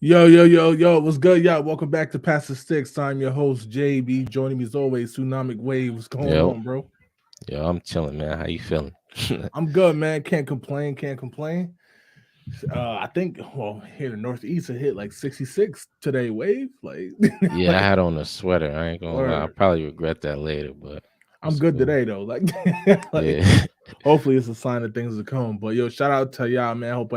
Yo, what's good? Yo, welcome back to Pass the Sticks. I'm your host, JB. Joining me as always, Tsunamic Wave. What's going Yo, on, bro? yo, I'm chilling, man. How you feeling? I'm good, man. Can't complain. I think, well, here in the Northeast, it hit like 66 today, Wave. Like, Yeah, I like, had on a sweater. I ain't gonna lie. I'll or probably regret that later, but I'm it's good cool. today, though. Like, like, Yeah. hopefully it's a sign of things to come. But yo, shout out to y'all, man. Hope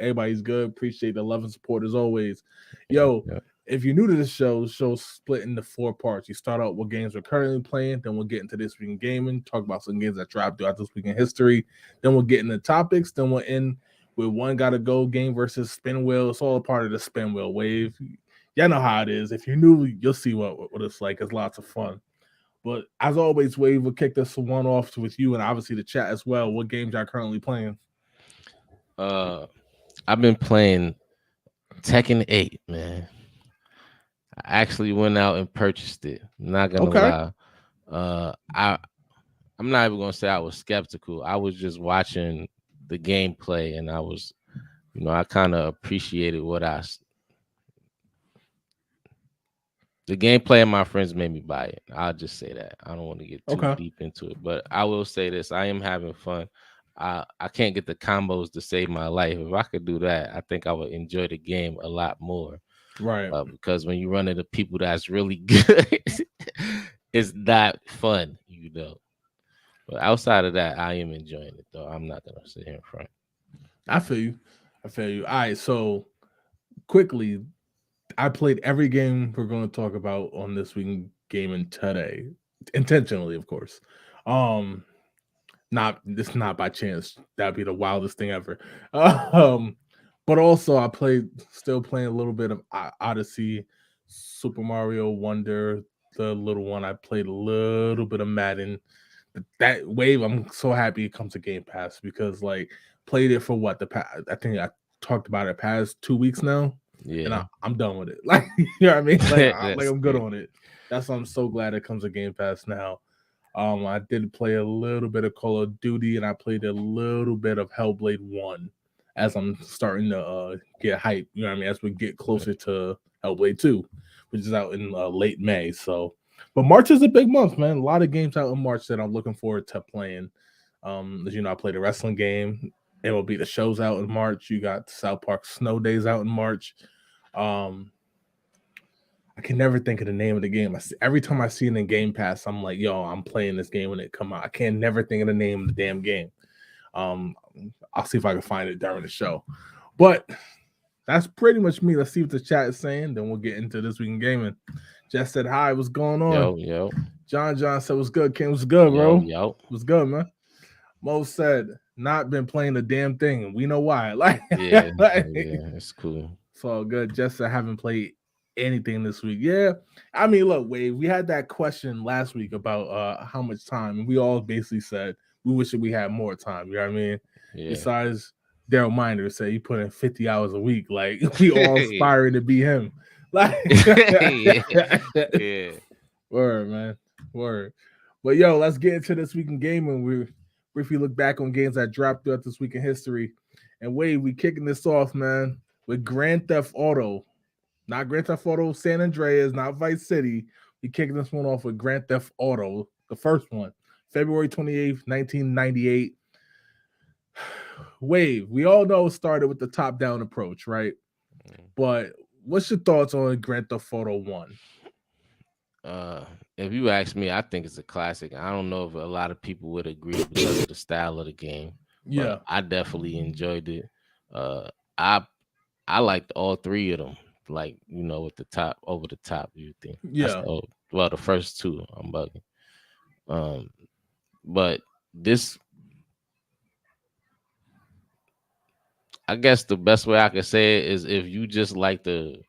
everybody's good. Appreciate the love and support as always. Yep, Yo, yep. if you're new to the show's split into four parts. You start out what games we're currently playing, then we'll get into this week in gaming, talk about some games that dropped throughout this week in history. Then we'll get into topics. Then we'll end with one gotta go game versus spin wheel. It's all a part of the spin wheel wave. Y'all know how it is. If you're new, you'll see what it's like. It's lots of fun. But as always, Wave will kick this one off with you and obviously the chat as well. What games y'all currently playing? Uh, I've been playing Tekken 8, man. I actually went out and purchased it. I'm not gonna Okay. lie. I'm not even gonna say I was skeptical. I was just watching the gameplay, and I kind of appreciated the gameplay and my friends made me buy it. I'll just say that. I don't want to get too Okay. deep into it, but I will say this: I am having fun. I can't get the combos to save my life. If I could do that, I think I would enjoy the game a lot more. Right. Because when you run into people that's really good, it's not fun, you know. But outside of that, I am enjoying it though. I'm not gonna sit here in front. I feel you. I feel you. All right. So quickly, I played every game we're going to talk about on this week in gaming today, intentionally, of course. Um, not this not by chance. That'd be the wildest thing ever. Um, but also I still playing a little bit of Odyssey, Super Mario Wonder, the little one. I played a little bit of Madden. That wave, I'm so happy it comes to Game Pass because like played it for what I think I talked about it past 2 weeks now, and Yeah, I'm done with it. Like you know what I mean? Like that's I'm good good. on it. That's why I'm so glad it comes to Game Pass now. I did play a little bit of Call of Duty and I played a little bit of Hellblade 1 as I'm starting to get hype, you know what I mean, as we get closer to Hellblade 2, which is out in late May. So, but March is a big month, man. A lot of games out in March that I'm looking forward to playing. As you know, I played a wrestling game. MLB the show's out in March. You got South Park Snow Days out in March. Um, I can never think of the name of the game. Every time I see it in Game Pass, I'm like, yo, I'm playing this game when it come out. I can never think of the name of the damn game. Um, I'll see if I can find it during the show. But that's pretty much me. Let's see what the chat is saying. Then we'll get into this week in gaming. Jess said hi. What's going on? Yo, yo, John said what's good. King, what's good, yo, bro? yo. What's good, man? Mo said not been playing the damn thing, and we know why. Like, Yeah, like yeah, it's cool. it's all good. Just I haven't played anything this week. Yeah. I mean, look, Wade, we had that question last week about how much time, and we all basically said we wish that we had more time. You know what I mean? Yeah. Besides Daryl Minder said he put in 50 hours a week. Like we all Yeah. aspiring to be him. Like Yeah. Yeah. word, man. Word. But yo, let's get into this week in gaming. We briefly look back on games that dropped throughout this week in history. And Wade, we kicking this off, man, with Grand Theft Auto. Not Grand Theft Auto San Andreas, not Vice City. We kicking this one off with Grand Theft Auto, the first one, February 28th, 1998. Wave, we all know it started with the top down approach, right? But what's your thoughts on Grand Theft Auto 1? Uh, if you ask me, I think it's a classic. I don't know if a lot of people would agree because of the style of the game, but Yeah. I definitely enjoyed it. I I liked all three of them. Like with the top over the top. You think that's Yeah. well the first two. I'm bugging. Um, but this, I guess the best way I could say it is if you just like the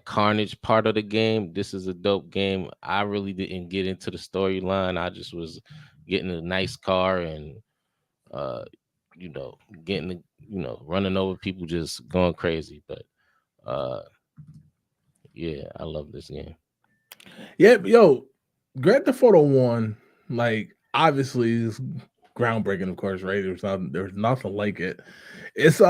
Carnage part of the game, this is a dope game. I really didn't get into the storyline. I just was getting a nice car and uh, you know, getting running over people, just going crazy. But uh, yeah, I love this game. Yeah, yo, Grand Theft Auto 1, like, obviously is groundbreaking, of course, right? There's nothing like it. It's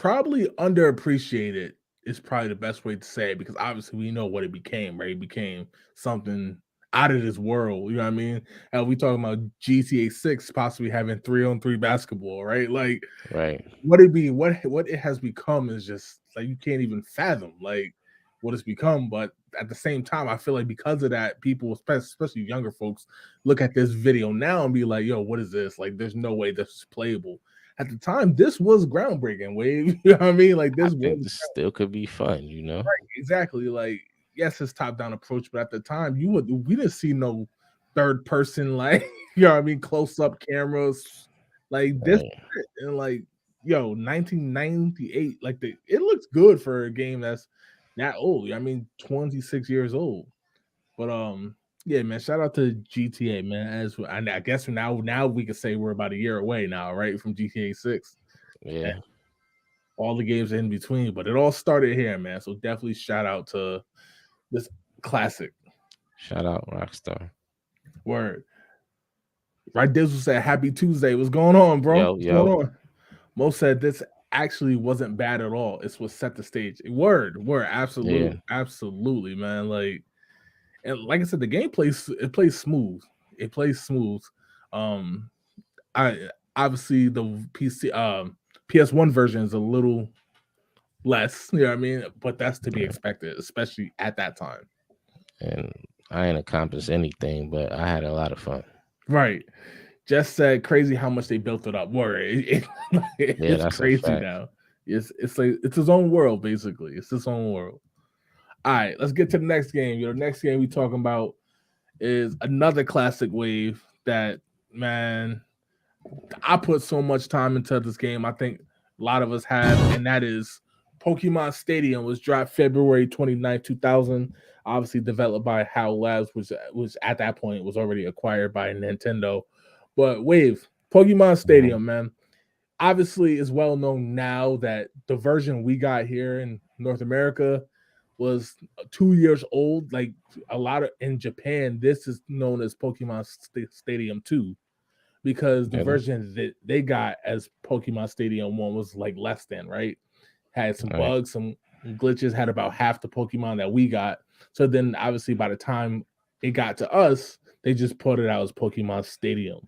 probably underappreciated is probably the best way to say it because obviously we know what it became, right? It became something out of this world. You know what I mean? And we talking about GTA 6 possibly having 3-on-3 basketball, right? Like Right. what it has become is just like you can't even fathom like what it's become. But at the same time, I feel like because of that, people, especially younger folks, look at this video now and be like, "Yo, what is this? Like, there's no way this is playable." At the time, this was groundbreaking. Wave, you know what I mean? Like I this think was this still could be fun, you know? exactly like yes, it's top down approach, but at the time, we didn't see no third person like you know what I mean, close up cameras like this Right. and like yo 1998 like it looks good for a game that's that old. I mean 26 years old. But yeah, man, shout out to GTA, man. I guess now we can say we're about a year away now, right, from GTA 6. And Yeah. all the games in between, but it all started here, man. So definitely shout out to this classic. Shout out Rockstar. Word. Right, Dizzle said happy Tuesday. What's going on, bro? Yo, What's going yo. on? Mo said this actually wasn't bad at all. It's what set the stage. Word, Yeah. absolutely, man. Like and like I said, the game plays smooth. It plays smooth. Um, I obviously the PS1 version is a little less, you know what I mean? But that's to be Yeah. expected, especially at that time. And I ain't accomplished anything, but I had a lot of fun. Right. Just said crazy how much they built it up. Word. Yeah, It's that's a crazy fact. now. It's like it's his own world, basically. It's his own world. All right, let's get to the next game. The next game we talking about is another classic wave that man, I put so much time into this game. I think a lot of us have, and that is Pokemon Stadium was dropped February 29th, 2000. Obviously developed by HAL Labs, which at that point was already acquired by Nintendo. But Wave, Pokemon Mhm. Stadium, man. Obviously, it's well known now that the version we got here in North America was 2 years old. Like a lot of in Japan, this is known as Pokemon Stadium 2 because the Really? version that they got as Pokemon Stadium 1 was like less than, right? Had some All right. bugs, some glitches, had about half the Pokemon that we got. So then obviously by the time it got to us, they just put it out as Pokemon Stadium.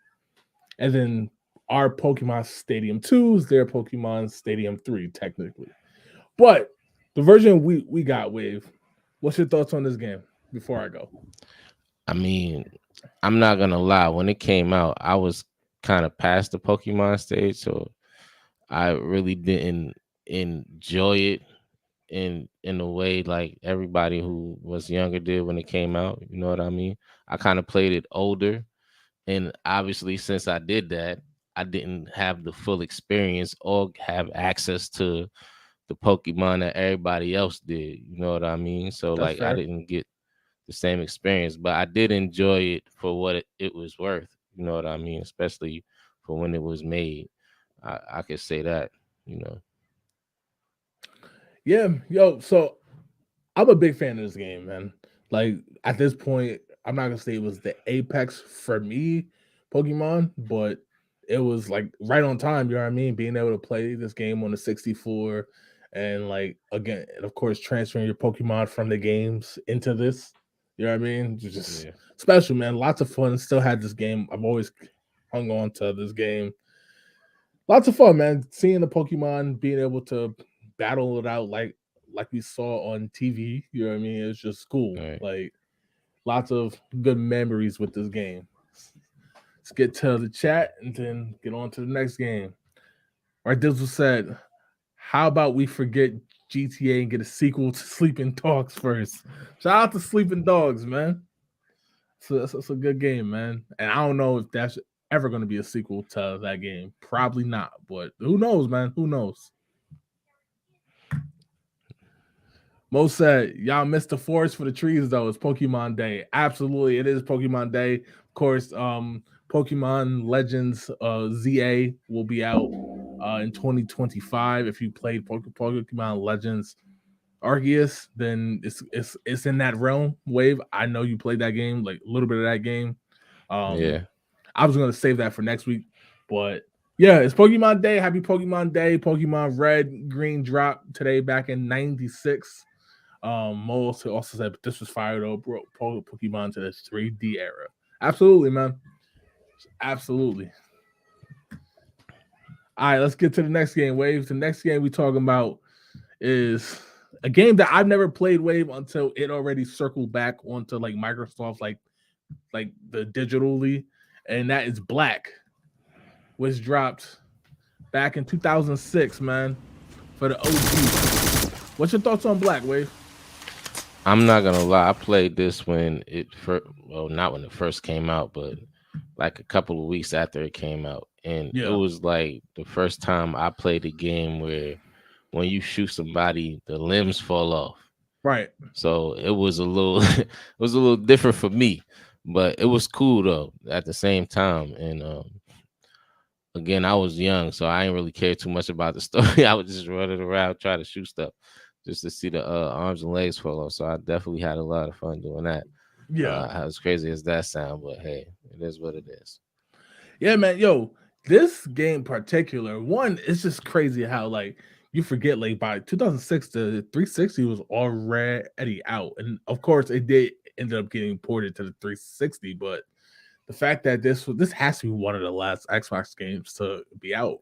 And then our Pokemon Stadium 2 is their Pokemon Stadium 3, technically. But the version we got, Wave, what's your thoughts on this game before I go? I mean, I'm not gonna lie. When it came out, I was kind of past the Pokemon stage, so I really didn't enjoy it in a way like everybody who was younger did when it came out. You know what I mean? I kind of played it older, and obviously, since I did that, I didn't have the full experience or have access to the Pokemon that everybody else did. You know what I mean? So That's like, I fair. didn't get the same experience, but I did enjoy it for what it was worth. You know what I mean? Especially for when it was made. I could say that. You know. Yeah, yo, so I'm a big fan of this game, man. Like at this point, I'm not gonna say it was the apex for me, Pokemon, but it was like right on time. You know what I mean? Being able to play this game on the 64, and like again, and of course, transferring your Pokemon from the games into this. You know what I mean? Just Yeah. special, man. Lots of fun. Still had this game. I've always hung on to this game. Lots of fun, man. Seeing the Pokemon, being able to battle it out like we saw on TV. You know what I mean? It's just cool. All right. Like lots of good memories with this game. Let's get to the chat and then get on to the next game. Right, Dizzle said, "How about we forget GTA and get a sequel to Sleeping Dogs first?" Shout out to Sleeping Dogs, man. So that's a good game, man. And I don't know if that's ever going to be a sequel to that game. Probably not, but who knows, man? Who knows? Mo said, "Y'all missed the forest for the trees, though. It's Pokemon Day. Absolutely, it is Pokemon Day. Of course, Pokemon Legends ZA will be out in 2025. If you played Pokemon Legends Arceus, then it's in that realm. Wave, I know you played that game, like a little bit of that game. Um, Yeah. I was gonna save that for next week, but Yeah, it's Pokemon Day. Happy Pokemon Day. Pokemon Red, Green dropped today back in '96. Mo also said this was fired up, bro. Pokemon to the 3D era. Absolutely, man. Absolutely. All right, let's get to the next game, Wave. The next game we talking about is a game that I've never played, Wave, until it already circled back onto like Microsoft, like the digitally, and that is Black, which dropped back in 2006, man, for the OG. What's your thoughts on Black, Wave? I'm not gonna lie. I played this when it first, well, not when it first came out, but like a couple of weeks after it came out, and it Yeah, was like the first time I played a game where when you shoot somebody, the limbs fall off. right. So it was a little, it was a little different for me, but it was cool though at the same time. And again, I was young, so I didn't really care too much about the story. I was just running around trying to shoot stuff just to see the arms and legs fall off. So I definitely had a lot of fun doing that. Yeah. As crazy as that sound, but hey, it is what it is. Yeah, man. Yo, this game particular one, it's just crazy how like you forget like by 2006 the 360 was already out, and of course it did end up getting ported to the 360. But the fact that this has to be one of the last Xbox games to be out.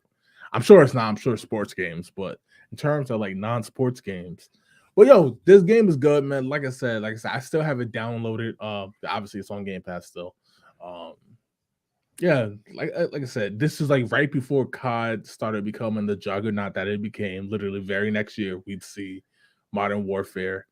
I'm sure it's not. I'm sure sports games, but in terms of like non-sports games. Well, yo, this game is good, man. Like I said, I still have it downloaded. Obviously it's on Game Pass still. Um, yeah, like I said, this is like right before COD started becoming the juggernaut that it became. Literally, very next year we'd see Modern Warfare.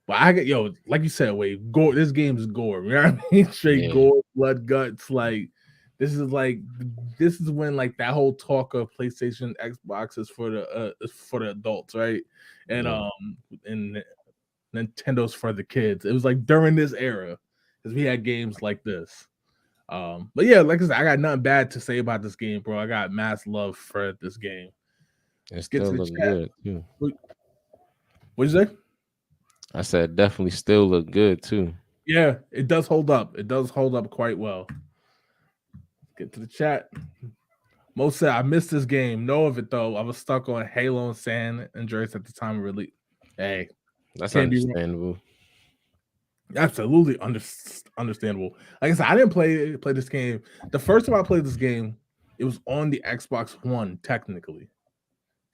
But I get yo, like you said, wait, gore. This game's gore. You know what I mean? Straight Yeah, gore, blood, guts. Like this is when like that whole talk of PlayStation, Xbox is for the adults, right? And yeah, and Nintendo's for the kids. It was like during this era because we had games like this. But yeah, like I said, I got nothing bad to say about this game, bro. I got mass love for this game. it Let's get still to the look chat. good too. What'd you say? I said definitely still look good too. Yeah, it does hold up. It does hold up quite well. Get to the chat. Mo said, I missed this game. Know of it though. I was stuck on Halo and San Andreas at the time of release. Hey, That's can't be wrong. understandable. Absolutely understandable. Like I said, I didn't play this game. The first time I played this game, it was on the Xbox One, technically.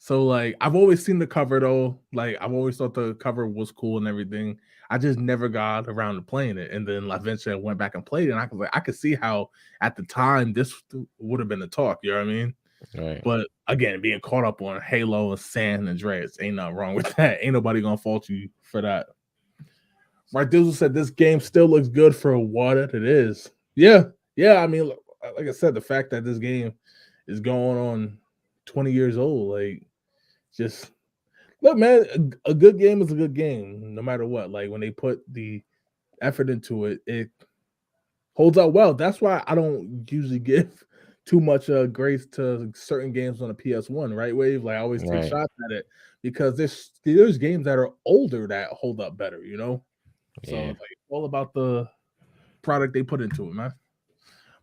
So like I've always seen the cover though. Like I've always thought the cover was cool and everything. I just never got around to playing it. And then eventually I went back and played it. And I could see how at the time this would have been a talk, you know what I mean? Right. But again, being caught up on Halo and San Andreas, ain't nothing wrong with that. Ain't nobody gonna fault you for that. Mark Dizzle said this game still looks good for what it is. Yeah, yeah. I mean, like I said, the fact that this game is going on 20 years old, like just look, man, a good game is a good game, no matter what. Like when they put the effort into it, it holds up well. That's why I don't usually give too much grace to certain games on the PS1, right? Wave, like I always take Right. shots at it because there's games that are older that hold up better, you know. So Yeah. it's like all about the product they put into it, man.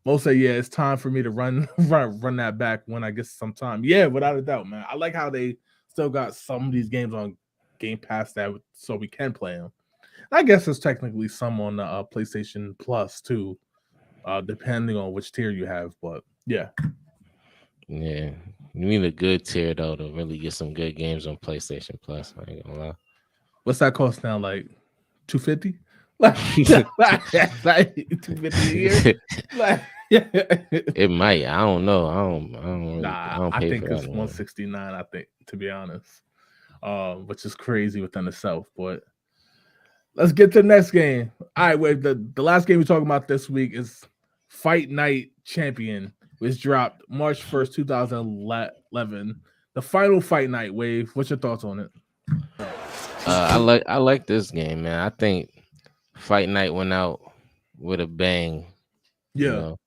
Most say, yeah, it's time for me to run that back when I get some time. Yeah, without a doubt, man. I like how they still got some of these games on Game Pass that so we can play them. I guess there's technically some on PlayStation Plus too, depending on which tier you have. But yeah, Yeah. You need a good tier though to really get some good games on PlayStation Plus. I ain't gonna what's that cost now? Like 250? Like 250 a year? lie. Like It might. I don't know. I don't really. I nah, don't I pay for think that it's no more. 169. I think to be honest, which is crazy within itself. But let's get to the next game. All right, wait. The last game we're talking about this week is Fight Night Champion, which dropped March 1st, 2011. The final Fight Night wave. What's your thoughts on it? I like this game, man. I think Fight Night went out with a bang. You Yeah. know,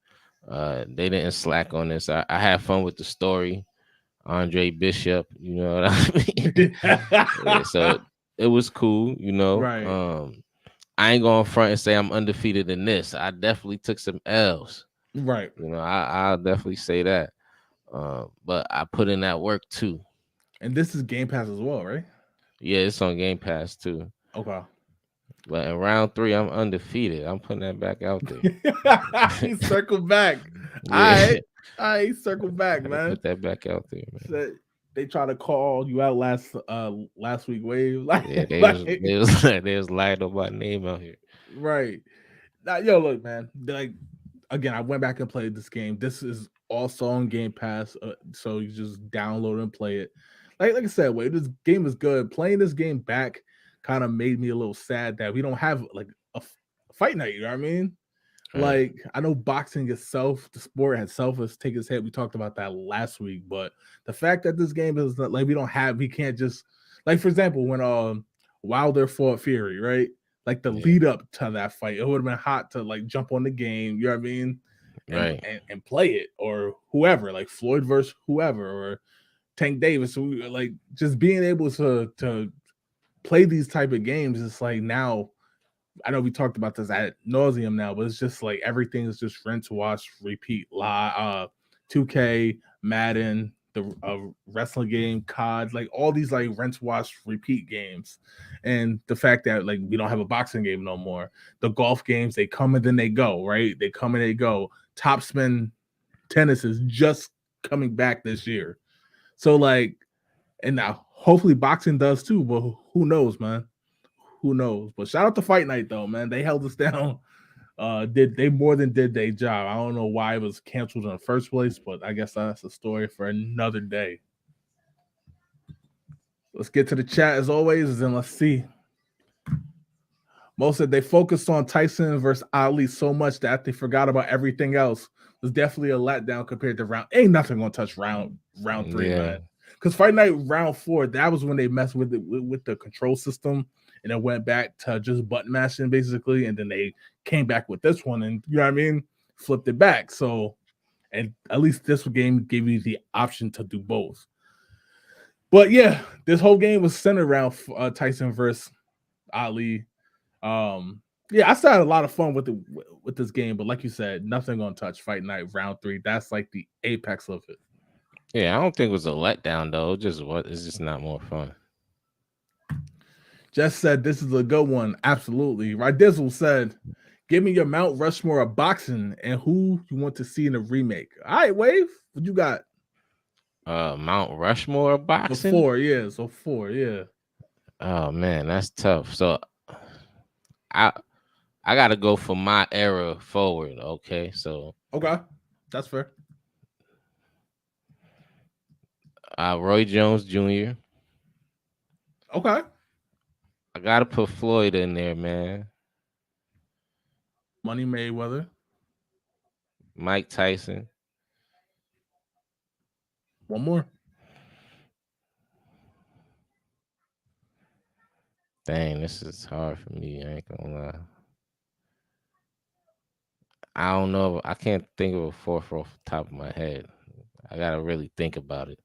they didn't slack on this. I had fun with the story. Andre Bishop, you know what I mean? Yeah, so it was cool, you know. Right. I ain't going front and say I'm undefeated in this. I definitely took some L's. Right. You know, I'll definitely say that. But I put in that work too. And this is Game Pass as well, right? Yeah, it's on Game Pass too. Okay. But in round three, I'm undefeated. I'm putting that back out there. He circled back. Yeah, All right, circle back, gotta man. put that back out there, man. So they try to call you out last week, Wave. Yeah, Like, they was they was lying on my name out here. right. Now, yo, look, man. Like again, I went back and played this game. This is also on Game Pass, so you just download and play it. Like I said, Wave, this game is good. Playing this game back kind of made me a little sad that we don't have like a fight night. You know what I mean? Right, Like I know boxing itself, the sport itself has taken its head. We talked about that last week, but the fact that this game is not, like we can't just like for example when Wilder fought Fury, right? Like the yeah, lead up to that fight, it would have been hot to like jump on the game, you know what I mean, right, and play it or whoever, like Floyd versus whoever or Tank Davis. So like just being able to play these type of games, it's like now I know we talked about this ad nauseum now, but it's just like everything is just rinse, wash, repeat. 2K, Madden, the wrestling game, COD, like all these like rinse, wash, repeat games. And the fact that like we don't have a boxing game no more. The golf games, they come and then they go, right? They come and they go. Top spin tennis is just coming back this year. So like, and now hopefully boxing does too, but who knows, man? Who knows? But shout out to Fight Night though, man. They held us down. Did they more than did their job. I don't know why it was canceled in the first place, but I guess that's a story for another day. Let's get to the chat as always, and let's see. Most said they focused on Tyson versus Ali so much that they forgot about everything else. It was definitely a letdown compared to round. Ain't nothing gonna touch round three, yeah, man. Because Fight Night round four, that was when they messed with it with the control system, and it went back to just button mashing basically, and then they came back with this one, and you know what I mean, flipped it back. So, and at least this game gave you the option to do both. But yeah, this whole game was centered around Tyson versus Ali. Yeah, I still had a lot of fun with this game, but like you said, nothing gonna touch Fight Night round three. That's like the apex of it. yeah. I don't think it was a letdown though. It's just not more fun. Jess said this is a good one. Absolutely. Right. Dizzle said, give me your Mount Rushmore of boxing and who you want to see in a remake. All right, Wave. What you got? Mount Rushmore So boxing. four, yeah. So four, yeah. Oh man, that's tough. So I I gotta go for my era forward. Okay, so Okay. That's fair. Roy Jones Jr. Okay. I gotta put Floyd in there, man. Money Mayweather. Mike Tyson. One more. Dang, this is hard for me. I ain't gonna lie. I don't know. I can't think of a fourth off the top of my head. I gotta really think about it.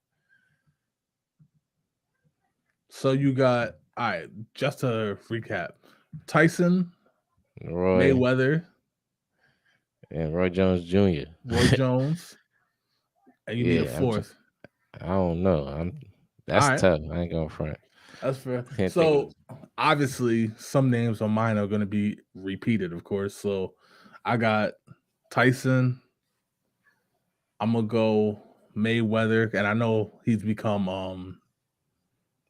So you got all right, just to recap. Tyson, Roy Mayweather, and Roy Jones Jr. Roy Jones, and you need a Yeah, fourth. I don't know. All That's right. tough. I ain't going front. That's fair. Can't think of So obviously, some names on mine are going to be repeated, of course. So I got Tyson. I'm gonna go Mayweather, and I know he's become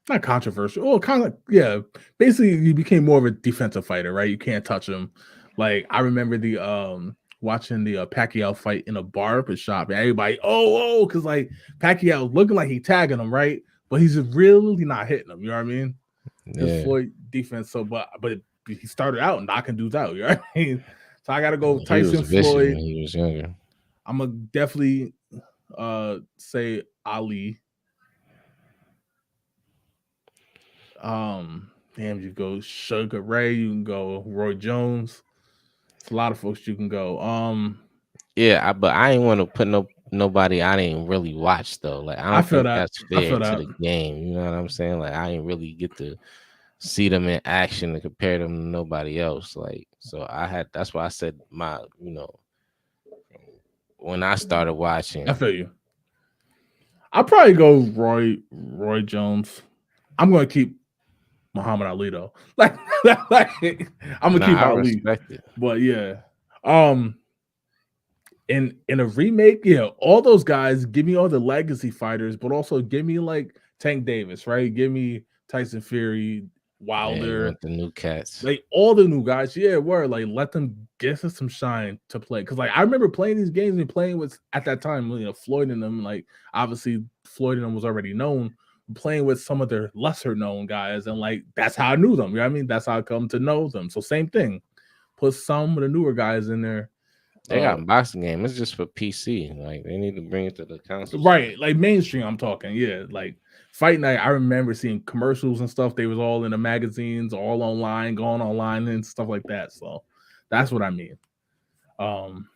not controversial. Oh, kind of yeah. Basically, he became more of a defensive fighter, right? You can't touch him. Like I remember the watching the Pacquiao fight in a barber shop, and everybody because like Pacquiao looking like he tagging him, right? But he's really not hitting him. You know what I mean? Because yeah. Floyd defense, so but he started out knocking dudes out. You know what I mean? So I got to go He was Tyson vicious Floyd. when he was younger. I'm gonna definitely say Ali. Damn, you go Sugar Ray, you can go Roy Jones. It's a lot of folks you can go. Yeah, but I ain't want to put nobody I didn't really watch though. Like I I don't feel think that. that's I fair feel to that. the game. You know what I'm saying? Like I ain't really get to see them in action and compare them to nobody else. Like so that's why I said my when I started I watching feel you. I'll probably go Roy Jones. I'm gonna keep Muhammad Ali though. Like I'm gonna keep Nah, I Ali. respect it. But yeah. Um in a remake, yeah, all those guys, give me all the legacy fighters, but also give me like Tank Davis, right? Give me Tyson Fury, Yeah, you Wilder, want the new cats. like all the new guys. Yeah, were like let them get us some shine to play. Cause like I remember playing these games and playing with at that time, Floyd and them, like obviously Floyd and them was already known, playing with some of their lesser known guys, and like that's how I knew them. You know what I mean? That's how I come to know them. So same thing. Put some of the newer guys in there. They got a boxing game. It's just for PC. Like they need to bring it to the consoles. Right, like mainstream. I'm talking, yeah, like Fight Night. I remember seeing commercials and stuff. They was all in the magazines, all online, going online and stuff like that. So that's what I mean. Um,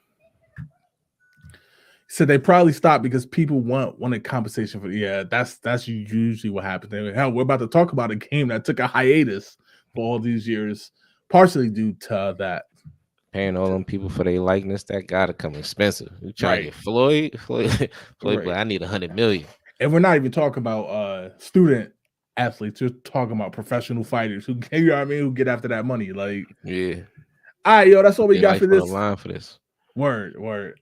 so they probably stopped because people wanted compensation for. Yeah, that's usually what happens. Hell, we're about to talk about a game that took a hiatus for all these years, partially due to that. Paying all them people for their likeness, that gotta come expensive. You try to Right, get Floyd, Floyd, but right. I need 100 million. And we're not even talking about student athletes. We're talking about professional fighters who you know what I mean, who get after that money. Like, Yeah, all right, yo, that's all put we their got life for on the this. line for this. Word.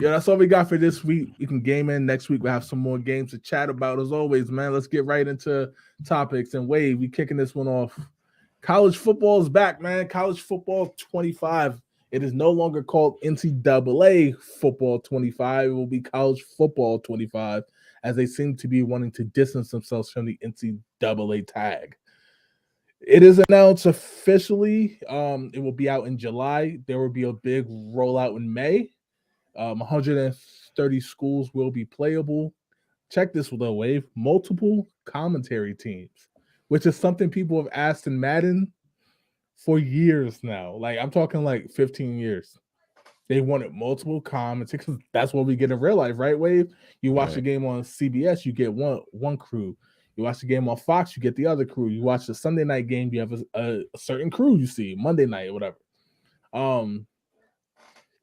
Yo, that's all we got for this week. We can game in next week. We'll have some more games to chat about as always, man. Let's get right into topics and Wade. We kicking this one off. College football is back, man. College football 25. It is no longer called NCAA football 25. It will be college football 25, as they seem to be wanting to distance themselves from the NCAA tag. It is announced officially. It will be out in July. There will be a big rollout in May. 130 schools will be playable. Check this though, Wave. Multiple commentary teams, which is something people have asked in Madden for years now. Like I'm talking like 15 years. They wanted multiple commentary because that's what we get in real life, right, Wave? You watch the Right. game on CBS, you get one crew. You watch the game on Fox, you get the other crew. You watch the Sunday night game, you have a certain crew you see Monday night or whatever. Um,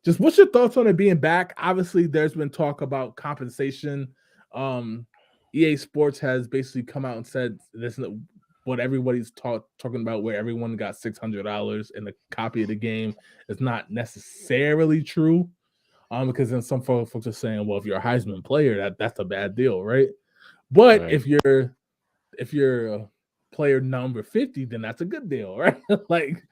just what's your thoughts on it being back? Obviously, there's been talk about compensation. Um, EA Sports has basically come out and said this is what everybody's talking about, where everyone got $600 in a copy of the game is not necessarily true. Because then some folks are saying, well, if you're a Heisman player, that's a bad deal, right? But Right. if you're a player number 50, then that's a good deal, right? like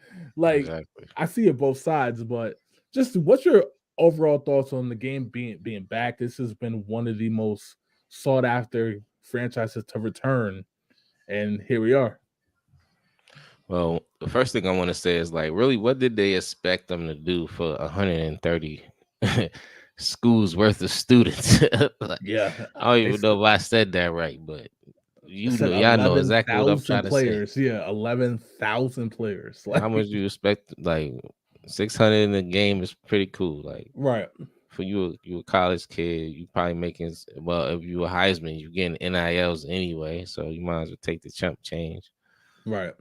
Exactly. I see it both sides, but just what's your overall thoughts on the game being back? This has been one of the most sought after franchises to return, and here we are. Well, the first thing I want to say is like, really, what did they expect them to do for 130 schools worth of students? Like, Yeah, I don't they even know if I said that right, but said y'all know exactly what I'm 11,000 trying to say. players. Yeah, 11,000 players. How Like much do you expect? Like 600 in the game is pretty cool. Like right, for you a college kid, you probably making well. If you a Heisman, you getting NILs anyway, so you might as well take the chump change. right,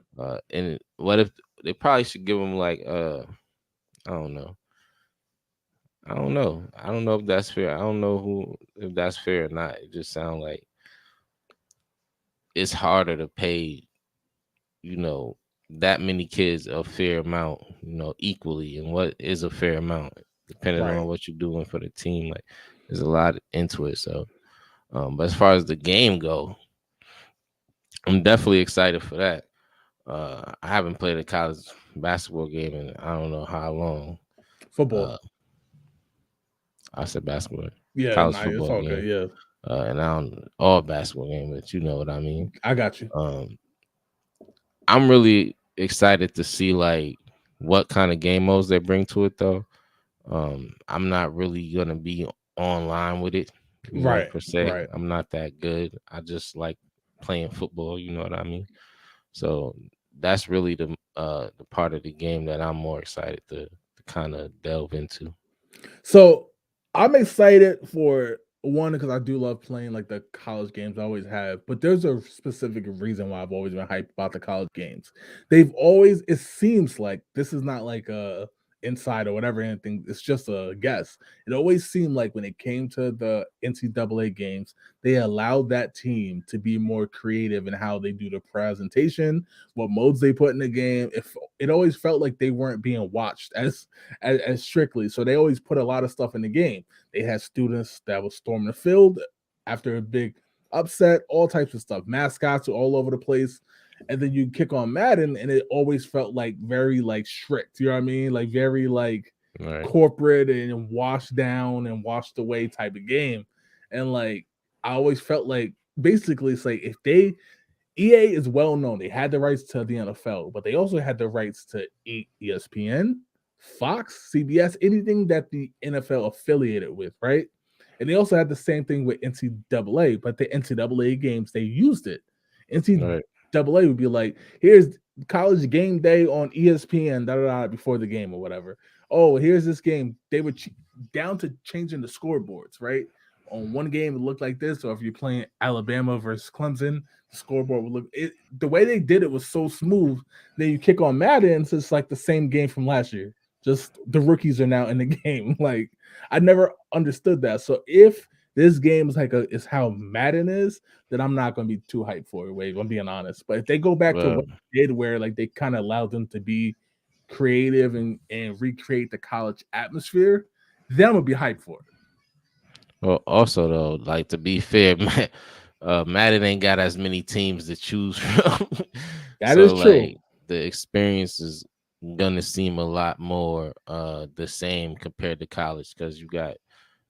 And what if they probably should give them like I don't know. I don't know if that's fair. I don't know who if that's fair or not. It just sounds like it's harder to pay, you know, that many kids a fair amount, equally. And what is a fair amount, depending right. on what you're doing for the team. Like there's a lot into it. So but as far as the game go, I'm definitely excited for that. I haven't played a college basketball game in I don't know how long. Football. Uh, I said basketball, Yeah, college nah, it's football all good. game, Yeah, and I don't all basketball game, but you know what I mean. I got you. Um, I'm really excited to see like what kind of game modes they bring to it, though. I'm not really gonna be online with it, Right, per se. right. I'm not that good. I just like playing football. You know what I mean? So that's really the part of the game that I'm more excited to kind of delve into. So I'm excited for one because I do love playing like the college games I always have, but there's a specific reason why I've always been hyped about the college games. They've always, it seems like this is not like inside or whatever, anything. It's just a guess. It always seemed like when it came to the NCAA games, they allowed that team to be more creative in how they do the presentation, what modes they put in the game. If it always felt like they weren't being watched as strictly, so they always put a lot of stuff in the game. They had students that would storm the field after a big upset, all types of stuff. Mascots were all over the place. And then you kick on Madden, and it always felt like very like strict. You know what I mean? Like very like Right. corporate and washed down and washed away type of game. And like I always felt like basically it's like if they EA is well known. They had the rights to the NFL, but they also had the rights to ESPN, Fox, CBS, anything that the NFL affiliated with, right? And they also had the same thing with NCAA, but the NCAA games, they used it. Right. NCAA would be like, here's college game day on ESPN, before the game or whatever. Oh, here's this game. They were down to changing the scoreboards, right? On one game, it looked like this. Or if you're playing Alabama versus Clemson, the scoreboard would look it. The way they did it was so smooth. Then you kick on Madden, so it's like the same game from last year. Just the rookies are now in the game. Like I never understood that. So if this game is like is how Madden is, then I'm not going to be too hyped for it. Wave, I'm being honest. But if they go back to Well, what they did, where like they kind of allowed them to be creative and recreate the college atmosphere, then I'm gonna be hyped for it. well, also though, like to be fair, Madden ain't got as many teams to choose from, That is so true. like the experience is gonna seem a lot more the same compared to college because you got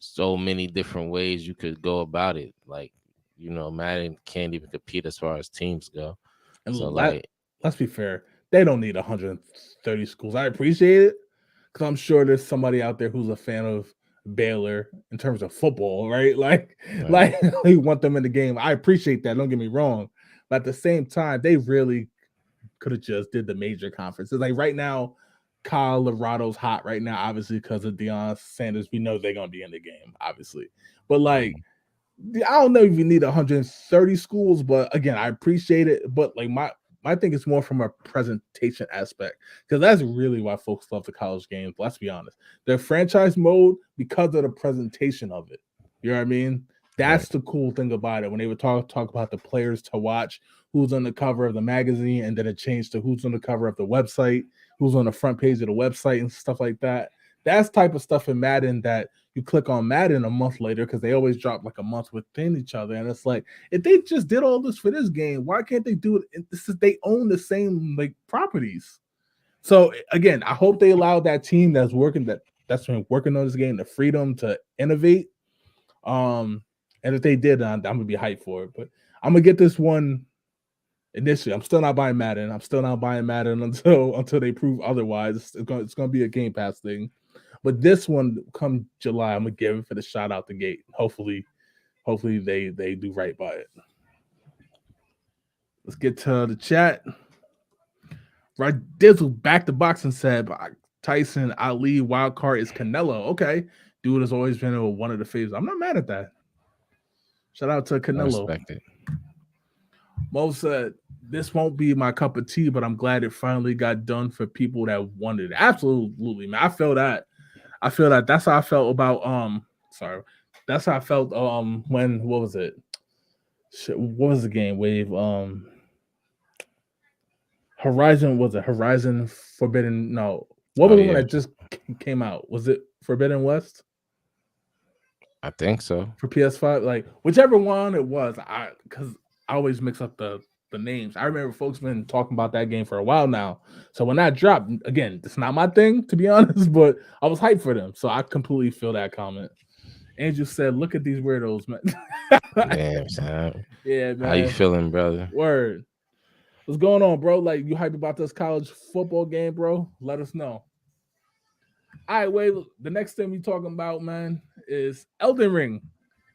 so many different ways you could go about it. Like Madden can't even compete as far as teams go. So And like, let's be fair, they don't need 130 schools. I appreciate it because I'm sure there's somebody out there who's a fan of Baylor in terms of football, right? right, Like you want them in the game. I appreciate that. Don't get me wrong, but at the same time, they really could have just did the major conferences. Like right now, Colorado's hot right now, obviously because of Deion Sanders. We know they're gonna be in the game, obviously, but like mhm, I don't know if you need 130 schools, but again, I appreciate it. But like my thing is more from a presentation aspect because that's really why folks love the college games. Let's be honest, their franchise mode because of the presentation of it. You know what I mean? right, That's the cool thing about it. When they would talk about the players to watch, who's on the cover of the magazine, and then it changed to who's on the cover of the website, who's on the front page of the website, and stuff like that. That's type of stuff in Madden that you click on Madden a month later because they always drop like a month within each other, and it's like if they just did all this for this game, why can't they do it? This is they own the same like properties. So again, I hope they allow that team that's been working on this game the freedom to innovate. And if they did, I'm gonna be hyped for it. But I'm gonna get this one initially. I'm still not buying Madden. I'm still not buying Madden until they prove otherwise. It's gonna be a Game Pass thing. But this one, come July, I'm gonna give it for the shot out the gate. Hopefully they do right by it. Let's get to the chat. Right, Dizzle back to boxing said Tyson Ali wild card is Canelo. Okay, dude has always been one of the favorites. I'm not mad at that. Shout out to I Canelo. respect it. Mo said this won't be my cup of tea, but I'm glad it finally got done for people that wanted it. Absolutely, man. I feel that. I feel that. That's how I felt about Sorry, that's how I felt when what was it? Shit, what was the game? Wave Horizon was it Horizon Forbidden? No, what Oh was the one yeah, that just came out? Was it Forbidden West I think so. for PS5? Like whichever one it was, I because I always mix up the names. I remember folks been talking about that game for a while now. So when that dropped, again, it's not my thing to be honest, but I was hyped for them. So I completely feel that comment. Angel said, "Look at these weirdos, man." Damn, son. Yeah, How you man. feeling, brother? Word. What's going on, bro? Like you hyped about this college football game, bro? Let us know. All right, wait. The next thing we talking about, man, is Elden Ring.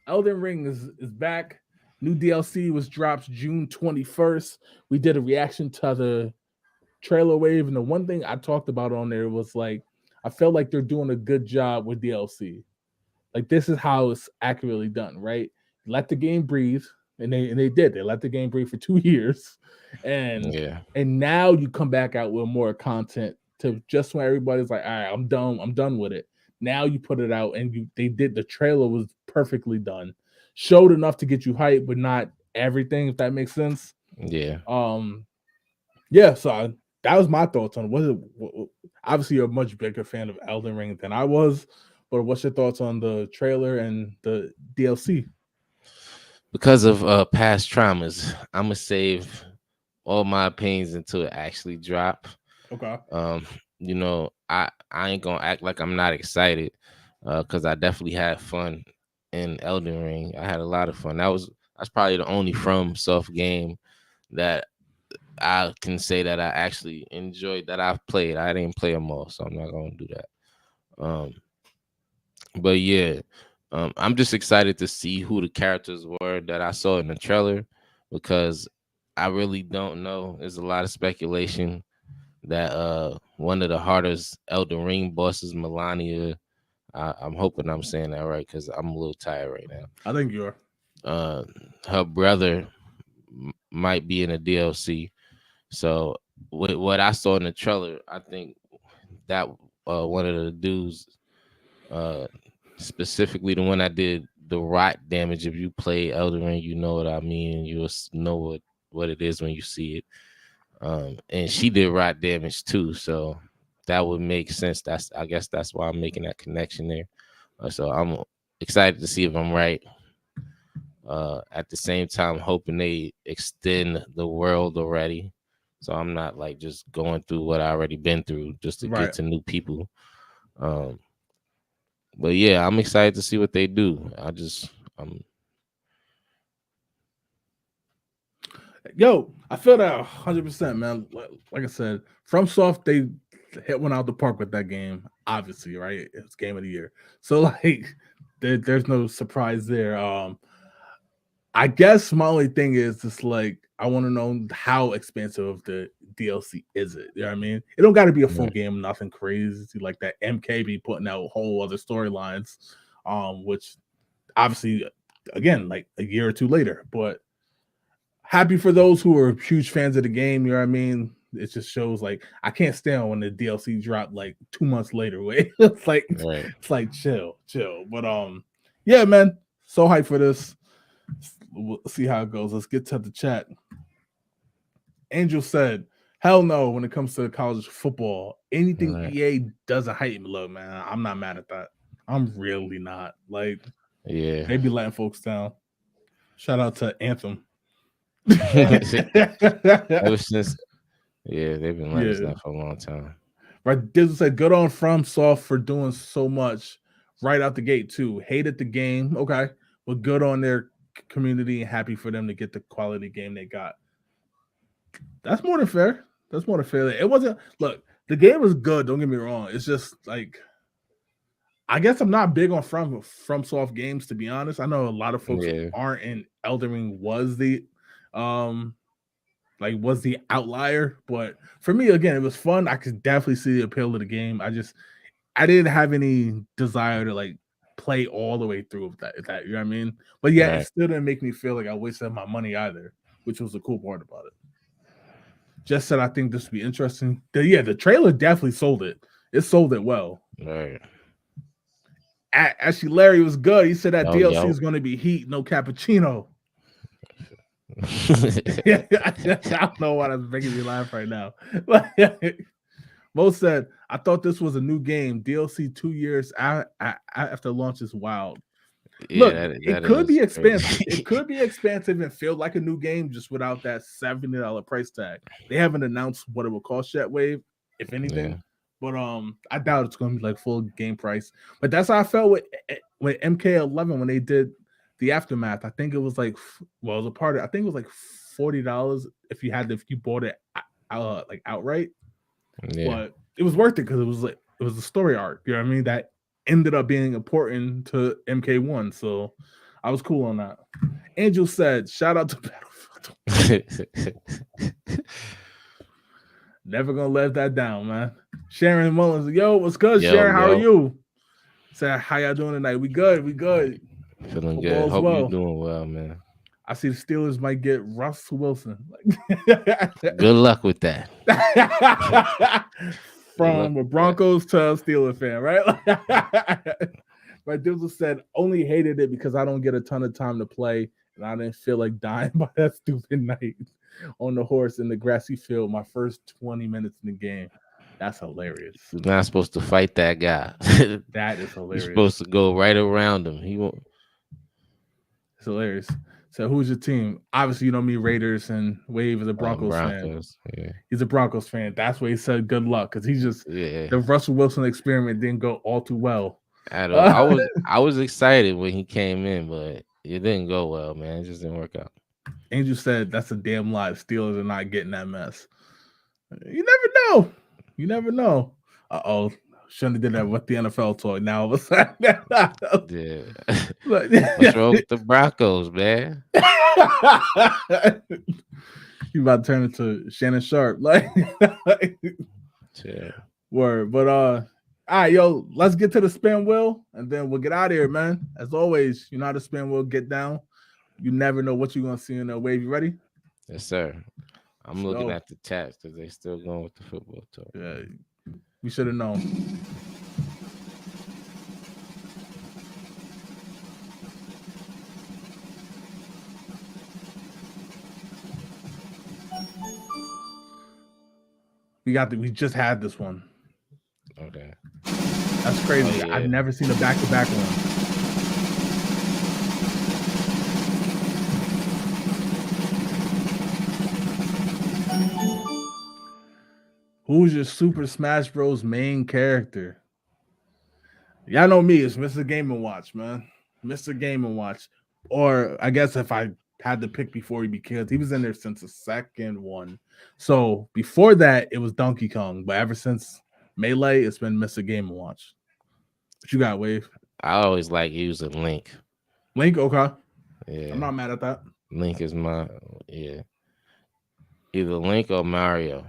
Elden Ring is back. New DLC was dropped June 21st. We did a reaction to the trailer wave, and the one thing I talked about on there was like I felt like they're doing a good job with DLC. Like this is how it's accurately done, right? Let the game breathe, and they did. They let the game breathe for 2 years, and Yeah, and now you come back out with more content to just when everybody's like, all right, I'm done with it. Now you put it out, and they did the trailer was perfectly done, showed enough to get you hyped, but not everything, if that makes sense. Yeah. Yeah, so that was my thoughts on obviously you're a much bigger fan of Elden Ring than I was, but what's your thoughts on the trailer and the DLC? Because of past traumas, I'm gonna save all my opinions until it actually drop. Okay. Um, I ain't gonna act like I'm not excited, because I definitely had fun in Elden Ring. I had a lot of fun. That's probably the only From Soft game that I can say that I actually enjoyed that I've played. I didn't play them all, so I'm not gonna do that. Um, but yeah, I'm just excited to see who the characters were that I saw in the trailer, because I really don't know. There's a lot of speculation that one of the hardest Elden Ring bosses, Melania. I'm hoping I'm saying that right, because I'm a little tired right now. I think you are. Uh, Her brother might be in a DLC. So with what I saw in the trailer, I think that one of the dudes, uh, specifically the one that did the rot damage. If you play Elden Ring, you know what I mean. You'll know what it is when you see it. And she did rot damage too, so that would make sense. I guess that's why I'm making that connection there. So I'm excited to see if I'm right. At the same time, hoping they extend the world already, so I'm not like just going through what I already been through just to get Right. to new people. But yeah, I'm excited to see what they do. Yo, I feel that 100%, man. Like I said, FromSoft, they hit one out the park with that game. Obviously, right? It's game of the year, so like, there's no surprise there. I guess my only thing is just like I want to know how expansive of the DLC is it? You know what I mean? It don't got to be a full Right. game, nothing crazy like that. MK be putting out whole other storylines, which obviously, again, like a year or two later, but happy for those who are huge fans of the game. You know what I mean? It just shows like I can't stand when the DLC dropped like 2 months later. Wait, Right. it's like chill. But yeah, man, so hyped for this. We'll see how it goes. Let's get to the chat. Angel said, "Hell no!" When it comes to college football, anything Right. EA doesn't hype me. Look, man, I'm not mad at that. I'm really not. Like Yeah. they be letting folks down. Shout out to Anthem. Ever since, yeah, they've been letting us Yeah. down for a long time. Right. Dizzle said, good on FromSoft for doing so much right out the gate, too. Hated the game. Okay. But good on their community and happy for them to get the quality game they got. That's more than fair. That's more than fair. It wasn't, look, the game was good. Don't get me wrong. It's just like, I guess I'm not big on FromSoft games, to be honest. I know a lot of folks Yeah. aren't, and Elden Ring was the was the outlier, but for me, again, it was fun. I could definitely see the appeal of the game. I didn't have any desire to like play all the way through with that, you know what I mean? But yeah, it Right. still didn't make me feel like I wasted my money either, which was the cool part about it. Just said I think this would be interesting. The trailer definitely sold it. It sold it well. Right. Actually, Larry was good. He said that Yo, DLC yo. is going to be heat, no cappuccino. I don't know why that's making me laugh right now. Mo said, I thought this was a new game. DLC 2 years after launch is wild. Yeah, Look, it that could be is expansive. crazy. It could be expansive and feel like a new game just without that $70 price tag. They haven't announced what it will cost yet, Wave, if anything. Yeah. But I doubt it's going to be like full game price. But that's how I felt with MK11 when they did the aftermath. I think it was like, well, it was a part of, I think it was like $40 if you bought it like outright. Yeah. But it was worth it because it was a story arc. You know what I mean? That ended up being important to MK1. So I was cool on that. Angel said, shout out to Battlefield. Never gonna let that down, man. Sharon Mullins, yo, what's good, Yo, Sharon? How are yo. you? Said, how y'all doing tonight? We good. Feeling Hope good. all's Hope you well. doing well, man. I see the Steelers might get Russell Wilson. Good luck with that. Look, from a Broncos to a Steelers fan, right? My Dizzle said only hated it because I don't get a ton of time to play, and I didn't feel like dying by that stupid night on the horse in the grassy field. My first 20 minutes in the game. That's hilarious. you're not supposed to fight that guy. That is You're hilarious. supposed to go right around him. He won't. It's hilarious. So who's your team? Obviously, you know me, Raiders, and Wave is a Broncos fan. Broncos. Yeah. He's a Broncos fan. That's why he said good luck because he just Yeah. the Russell Wilson experiment didn't go all too well. At all. I was excited when he came in, but it didn't go well, man. It just didn't work out. Angel said that's a damn lie. The Steelers are not getting that mess. You never know. You never know. Uh-oh. Shouldn't have did that with the NFL talk. Now all of a sudden. Yeah. What's wrong with the Broncos, man? You about to turn into Shannon Sharp. Like Yeah. word. But all right, yo, let's get to the spin wheel and then we'll get out of here, man. As always, you know how the spin wheel get down. You never know what you're gonna see in the wave. You ready? Yes, sir. I'm looking So, at the chats because they still going with the football talk. yeah, we should have known. We just had this one. Okay. That's crazy. Oh, yeah. I've never seen a back-to-back one. Who's your Super Smash Bros. Main character? Y'all know me. It's Mr. Game & Watch, man. Mr. Game & Watch. Or I guess if I had to pick before because he was in there since the second one. So before that, it was Donkey Kong. But ever since Melee, it's been Mr. Game & Watch. What you got, Wave? I always like using Link. Link? Okay. Yeah. I'm not mad at that. Link is my, yeah. Either Link or Mario.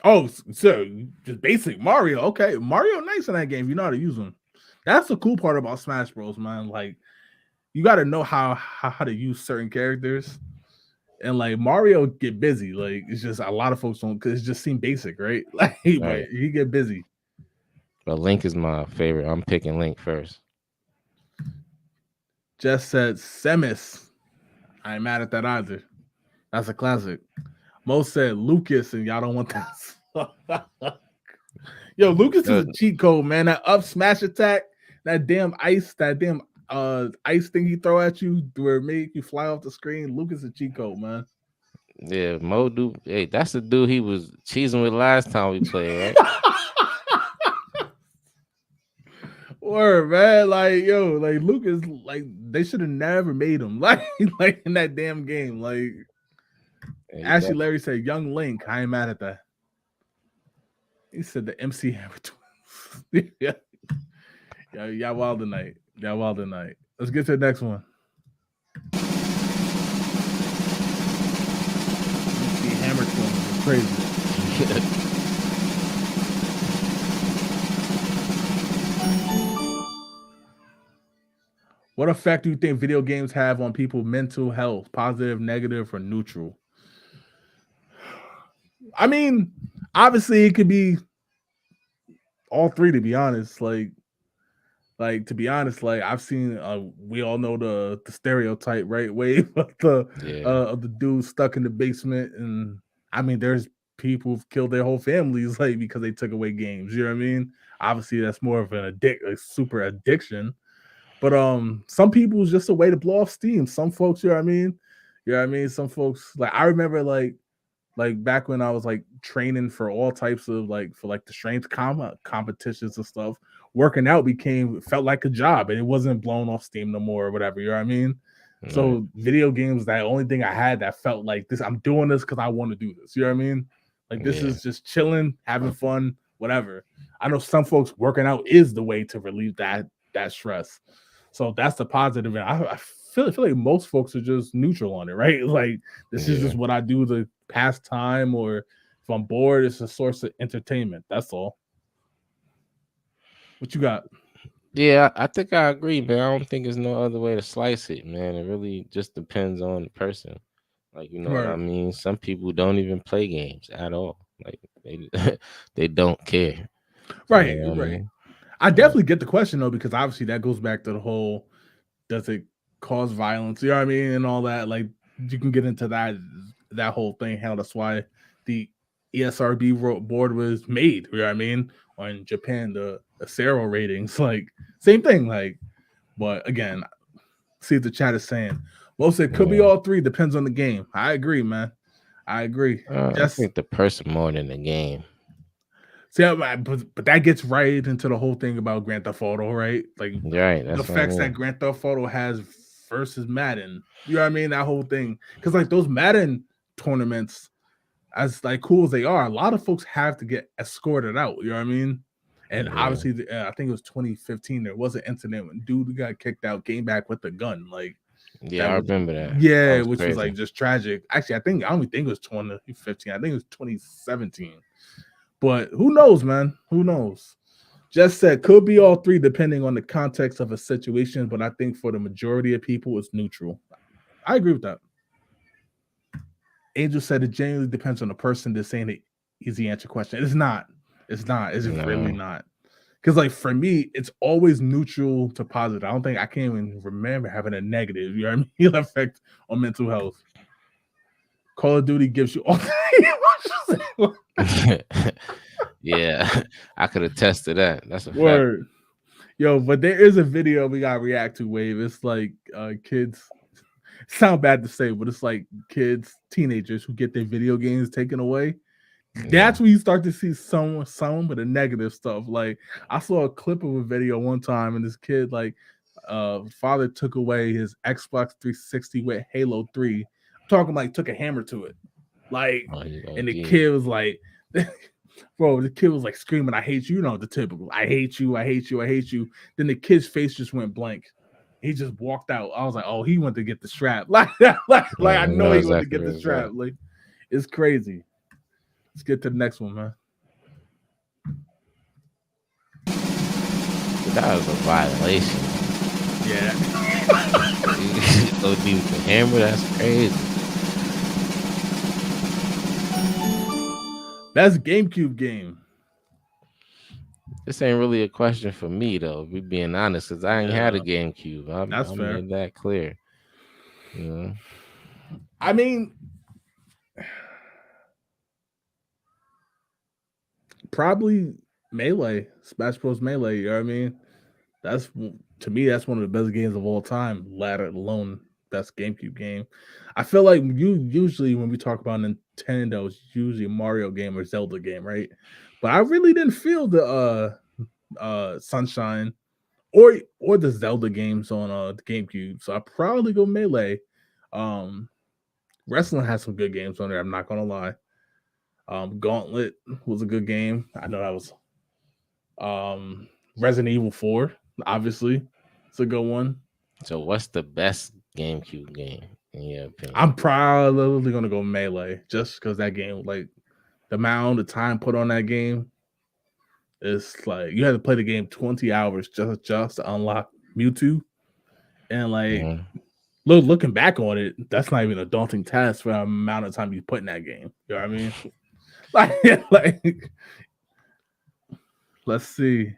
Oh, so just basic Mario. Okay. Mario nice in that game. You know how to use them. That's the cool part about Smash Bros, man. Like, you got to know how to use certain characters. And like Mario get busy. Like, it's just a lot of folks don't because it just seem basic, right? Like, Right. But he get busy. But Link is my favorite. I'm picking Link first. Just said Samus. I ain't mad at that either. That's a classic. Mo said Lucas, and y'all don't want that. Yo, Lucas is a cheat code, man. That up smash attack, that damn ice thing he throw at you where it make you fly off the screen. Lucas is a cheat code, man. Yeah, Mo do. Hey, that's the dude he was cheesing with last time we played, right? Word, man. Like, yo, like Lucas, like they should have never made him like in that damn game. Like, Ashley Larry said, "Young Link." I ain't mad at that. He said the MC Hammer twins. Yeah, y'all wild tonight. Y'all wild tonight. Let's get to the next one. MC Hammer twins is crazy. What effect do you think video games have on people's mental health? Positive, negative, or neutral? I mean, obviously it could be all three, to be honest. Like to be honest, like I've seen we all know the stereotype, right? Wave of the dude stuck in the basement. And I mean, there's people who've killed their whole families like because they took away games. You know what I mean? Obviously, that's more of a super addiction. But some people is just a way to blow off steam. Some folks, you know what I mean? You know what I mean? Some folks, like I remember like back when I was like training for all types of like the strength competitions and stuff, working out felt like a job and it wasn't blown off steam no more or whatever, you know what I mean? Right. So video games, the only thing I had that felt like this, I'm doing this because I want to do this, you know what I mean? Like this is just chilling, having fun, whatever. I know some folks working out is the way to relieve that stress. So that's the positive. And I feel like most folks are just neutral on it, right? Like this is just what I do to pass time, or if I'm bored, it's a source of entertainment. That's all. What you got? Yeah, I think I agree, man. I don't think there's no other way to slice it, man. It really just depends on the person. Like, you know what I mean? Some people don't even play games at all. Like They they don't care. You Right, know what I right. mean? I Uh, definitely get the question though, because obviously that goes back to the whole, does it cause violence? You know what I mean, and all that. Like you can get into that whole thing. How that's why the ESRB board was made. You know what I mean? Or in Japan, the Sero ratings, like same thing. Like, but again, see what the chat is saying. Most it could be yeah. all three. Depends on the game. I agree, man. I agree. I Just think the person more than the game. see, but that gets right into the whole thing about Grand Theft Auto, right? Like Right. the That's what I effects that mean. Grand Theft Auto has versus Madden. You know what I mean? That whole thing, because like those Madden tournaments, as like cool as they are, a lot of folks have to get escorted out. You know what I mean? And Yeah. obviously, I think it was 2015. There was an incident when dude got kicked out, came back with a gun. Like Yeah, that I was, remember that. That yeah, was which was crazy. like just tragic. Actually, I don't even think it was 2015. I think it was 2017. But who knows, man? Who knows? Just said could be all three depending on the context of a situation, but I think for the majority of people, it's neutral. I agree with that. Angel said it genuinely depends on the person that's saying the easy answer question. It's not. It's not. It's really No. not. Because like for me, it's always neutral to positive. I don't think I can't even remember having a negative, you know what I mean, effect on mental health. Call of Duty gives you all Yeah, I could attest to that. That's a fact. word. Yo, but there is a video we gotta react to, Wave. It's like kids, sound bad to say, but it's like kids, teenagers who get their video games taken away. Yeah. That's when you start to see some with the negative stuff. Like I saw a clip of a video one time, and this kid, like, father took away his Xbox 360 with Halo 3. I'm talking like took a hammer to it. Like, Oh, he and the OD. kid was like, bro, the kid was like screaming, I hate you, you know, the typical, I hate you, I hate you, I hate you. Then the kid's face just went blank. He just walked out. I was like, oh, he went to get the strap. Like that, like Yeah, I he know know he went to exactly get what the it's strap. at. Like, it's crazy. Let's get to the next one, man. But that was a violation. Yeah. OD with the hammer. That's crazy. Best GameCube game. This ain't really a question for me though. If we being honest, cause I ain't had a Yeah, GameCube. that's I fair. made that clear. You know. I mean, probably Melee, Smash Bros. Melee. You know what I mean? That's to me, that's one of the best games of all time. Let alone best GameCube game. I feel like you usually when we talk about Nintendo, it's usually a Mario game or Zelda game, right? But I really didn't feel the Sunshine or the Zelda games on the GameCube. So I probably go Melee. Um, Wrestling has some good games on there. I'm not gonna lie. Gauntlet was a good game. I know that was Resident Evil 4, obviously. It's a good one. So what's the best GameCube game in your I'm opinion? probably gonna go Melee just because that game, like the amount of time put on that game, is like you had to play the game 20 hours just to unlock Mewtwo. And like Mhm. looking back on it, that's not even a daunting task for the amount of time you put in that game. You know what I mean? Like let's see.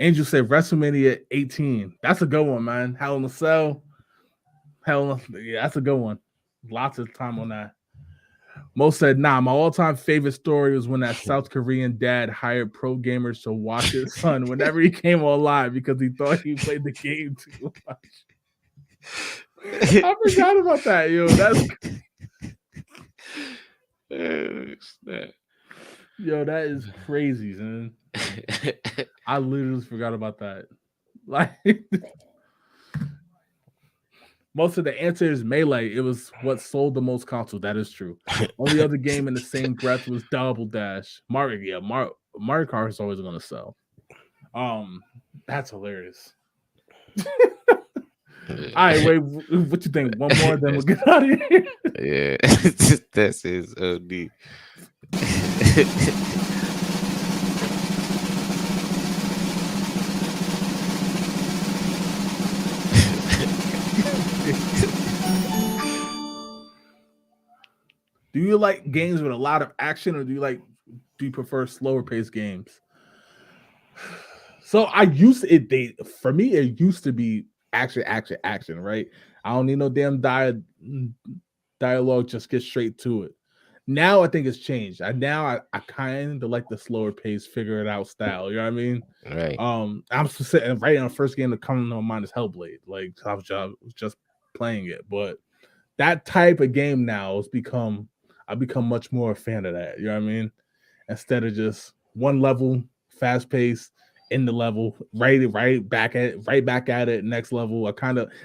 Angel said WrestleMania 18. That's a good one, man. Hell in a Cell. Yeah, that's a good one. Lots of time on that. Mo said, nah, my all-time favorite story was when that South Korean dad hired pro gamers to watch his son whenever he came online because he thought he played the game too much. I forgot about that, yo. That is crazy, man. I literally forgot about that. Like most of the answer is Melee. It was what sold the most consoles. That is true. Only other game in the same breath was Double Dash. Mario Kart is always going to sell. That's hilarious. All right, wait. What you think? One more, then we'll get out of here. Yeah, that's his OD. Do you like games with a lot of action, or do you like do you prefer slower paced games? So I used it. For me, it used to be action, right? I don't need no damn dialogue. Just get straight to it. Now I think it's changed. I kind of like the slower pace, figure it out style. You know what I mean? Right. I'm sitting right on the first game that comes to mind is Hellblade. Like I was just playing it, but that type of game now I've become much more a fan of that. You know what I mean? Instead of just one level, fast pace, in the level, right back at it, next level.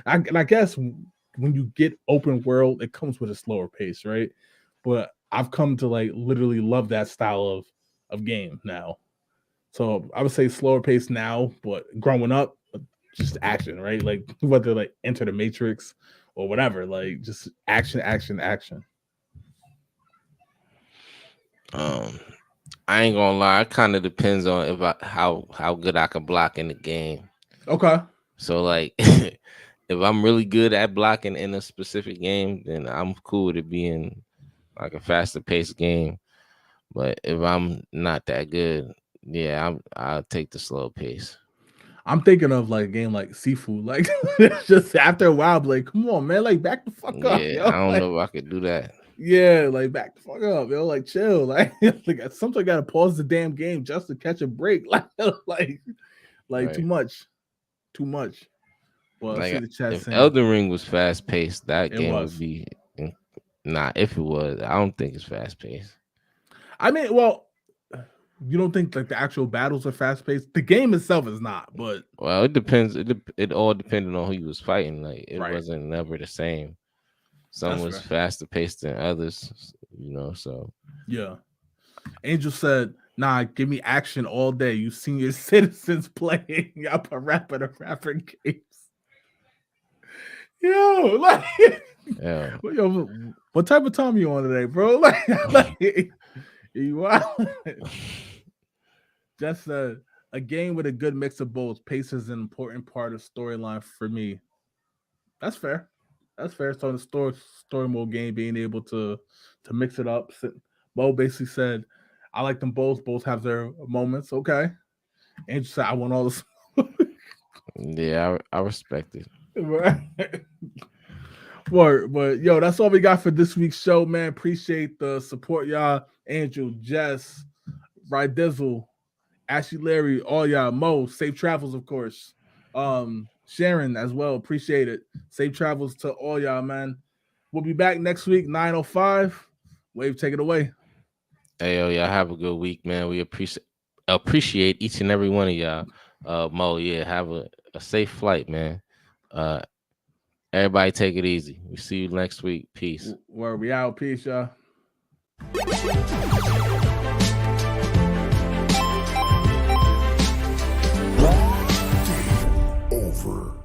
I guess when you get open world, it comes with a slower pace, right? But I've come to like literally love that style of game now. So I would say slower pace now, but growing up, just action, right? Like whether like Enter the Matrix or whatever, like just action. I ain't gonna lie. It kind of depends on how good I can block in the game. Okay. So like, if I'm really good at blocking in a specific game, then I'm cool with it being like a faster paced game. But if I'm not that good, yeah, I'll take the slow pace. I'm thinking of like a game like Seafood. Like it's just after a while, like, come on, man, like back the fuck up, Yeah, yo. I don't Like, know if I could do that. yeah, like back the fuck up, yo. Like chill. Like, like sometimes gotta pause the damn game just to catch a break. Like Right. too much. Well, I see Like the chat if saying Elden Ring was fast paced, that it game would was. be. Nah, if it was, I don't think it's fast paced. I mean, well, you don't think like the actual battles are fast paced? The game itself is not, but Well, it depends. It all depended on who you was fighting. Like it right. wasn't never the same. Some That's was fair. faster paced than others, So Yeah. Angel said, nah, give me action all day. You senior citizens playing up a rapper games. Yo, like, yeah. yo, what type of time you on today, bro? Like you are just a game with a good mix of both. Pace is an important part of storyline for me. That's fair. So the story mode game, being able to mix it up. Mo basically said, I like them both. Both have their moments. Okay. Angel said, I want all the Yeah, I respect it. right. But yo, that's all we got for this week's show, man. Appreciate the support, y'all. Angel, Jess, Rydizzle, Ashley, Larry, all y'all. Mo, safe travels, of course. Sharon as well. Appreciate it. Safe travels to all y'all, man. We'll be back next week, 9:05. Wave, take it away. Hey, yo, y'all have a good week, man. We appreciate each and every one of y'all. Mo, yeah, have a safe flight, man. Everybody take it easy. We see you next week. Peace. Where we out. Peace, y'all. Over.